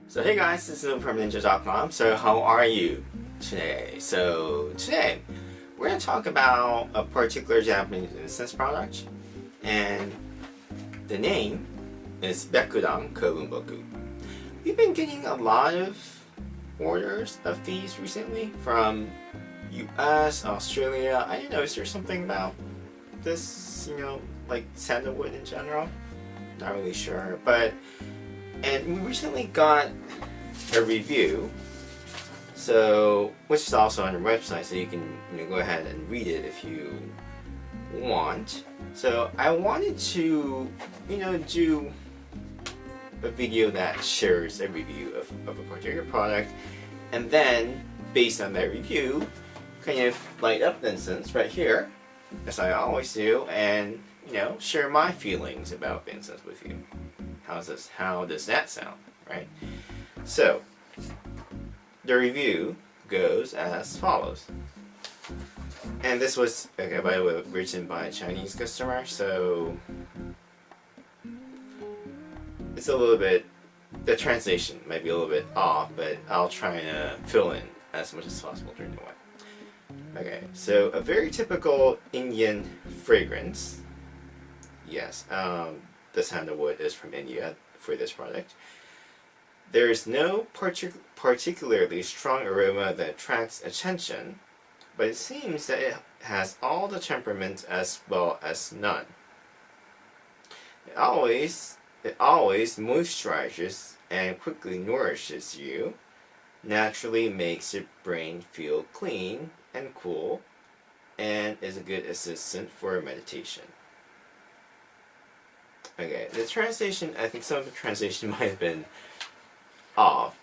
So hey guys, this is from Ninja.com. So how are you today? So today we're going to talk about a particular Japanese incense product, and the name is Byakudan Kōbunboku. We've been getting a lot of orders of these recently from US, Australia. I didn't know, is there something about this, like sandalwood in general? Not really sure, and we recently got a review, which is also on our website, so you can go ahead and read it if you want. So I wanted to, do a video that shares a review of a particular product, and then based on that review, kind of light up the incense right here, as I always do, and share my feelings about the incense with you. How does that sound, right? So, the review goes as follows. And this was, by the way, written by a Chinese customer, so it's a little bit, the translation might be a little bit off, but I'll try to fill in as much as possible during the way. Okay, so a very typical Indian fragrance. Yes, the sandalwood is from India for this product. There is no particularly strong aroma that attracts attention, but it seems that it has all the temperament as well as none. It always moisturizes and quickly nourishes you, naturally makes your brain feel clean and cool, and is a good assistant for meditation. Okay, the translation, I think some of the translation might have been off,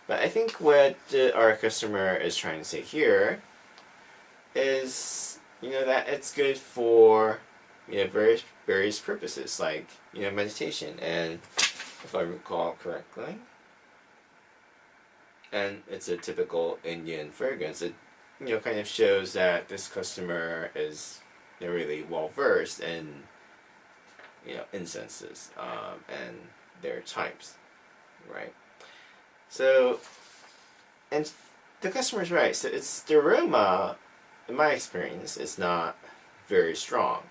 but I think what our customer is trying to say here is, that it's good for, various purposes, like, meditation, and if I recall correctly, and it's a typical Indian fragrance. It, kind of shows that this customer is really well versed in incenses and their types, right? So, and the customer's right. So it's the aroma, in my experience, is not very strong.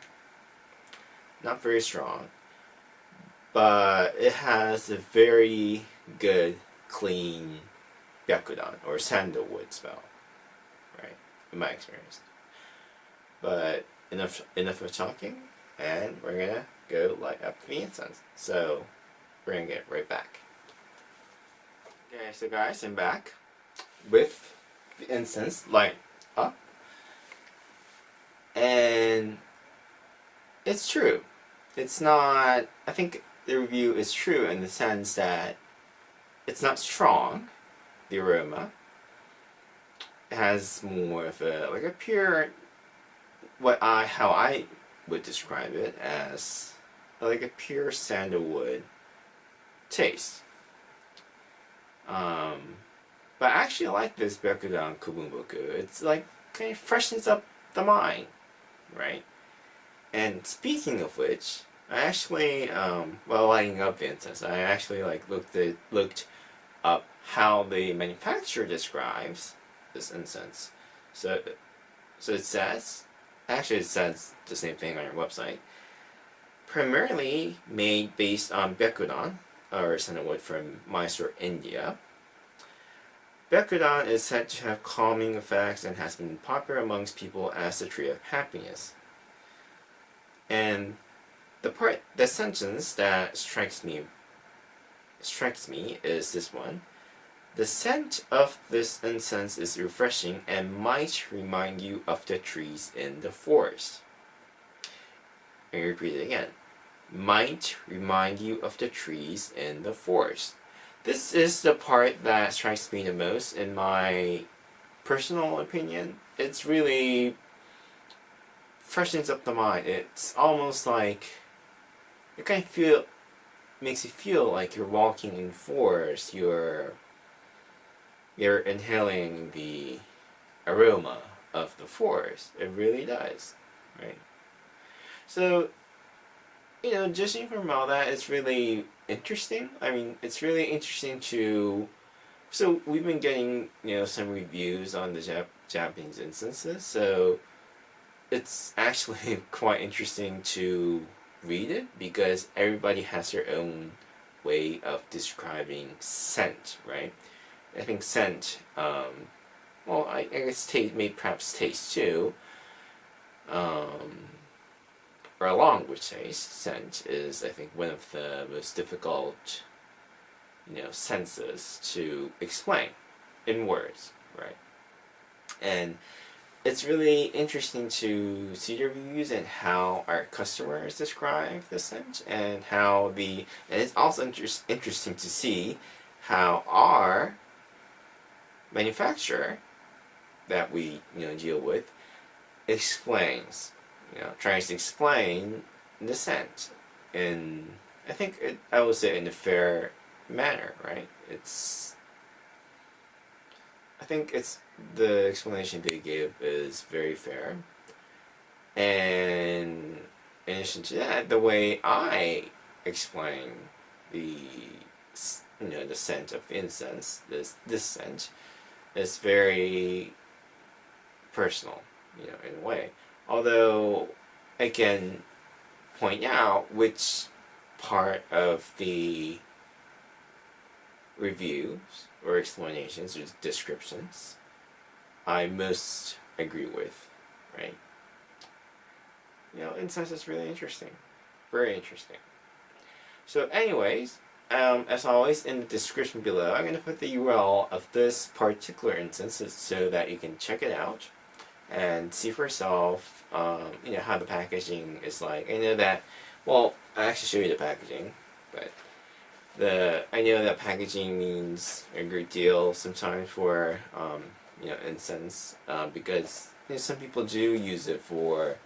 Not very strong, but it has a very good, clean Byakudan or sandalwood smell, right? In my experience. But enough of talking, and we're gonna go light up the incense. So we're gonna get right back. Okay, so guys, I'm back with the incense light up, and it's true. It's not, I think the review is true in the sense that it's not strong, the aroma. It has more of a pure, how I would describe it as like a pure sandalwood taste. But I actually like this Byakudan Kōbunboku. It's like kind of freshens up the mind, right? And speaking of which, I actually, while lighting up the incense, I actually looked up how the manufacturer describes this incense. So it says, actually it says the same thing on your website. Primarily made based on Byakudan, or sandalwood from Mysore, India. Byakudan is said to have calming effects and has been popular amongst people as the tree of happiness. And the sentence that strikes me is this one. The scent of this incense is refreshing and might remind you of the trees in the forest. And repeat it again. Might remind you of the trees in the forest. This is the part that strikes me the most in my personal opinion. It's really freshens up the mind. It's almost like it kind of makes you feel like you're walking in forest. You're inhaling the aroma of the forest. It really does, right? So judging from all that, it's really interesting. I mean, it's really interesting to. So we've been getting some reviews on the Japanese instances, so it's actually quite interesting to read it because everybody has their own way of describing scent, right? I think scent, well, I guess taste, maybe perhaps taste too, or along with taste, scent is, I think, one of the most difficult, senses to explain in words, right? And it's really interesting to see the reviews and how our customers describe the scent and and it's also interesting to see how our manufacturer that we deal with explains, tries to explain the scent in, I would say, in a fair manner, right? I think it's the explanation they give is very fair, and in addition to that, the way I explain the the scent of incense, this scent, is very personal, in a way. Although I can point out which part of the reviews or explanations or descriptions I most agree with, right? Incense is really interesting. Very interesting. So anyways, as always, in the description below, I'm going to put the URL of this particular instance so that you can check it out and see for yourself, how the packaging is like. I know that, well, I actually show you the packaging, but I know that packaging means a great deal sometimes for, incense, because some people do use it for,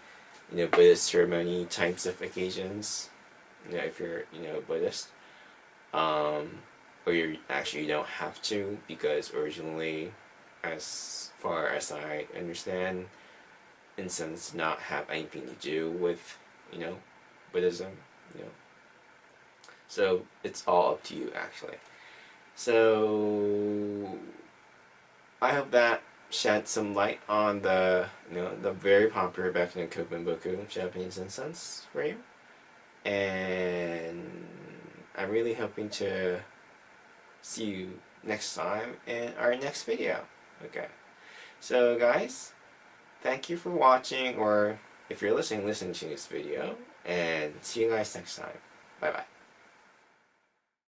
Buddhist ceremony types of occasions. If you're, Buddhist, or you don't have to, because originally, as far as I understand, incense not have anything to do with, Buddhism, So it's all up to you, actually. So I hope that shed some light on the the very popular Byakudan Kōbunboku Japanese incense for you, and I'm really hoping to see you next time in our next video. Okay, so guys, thank you for watching, or if you're listening to this video, and see you guys next time. Bye bye.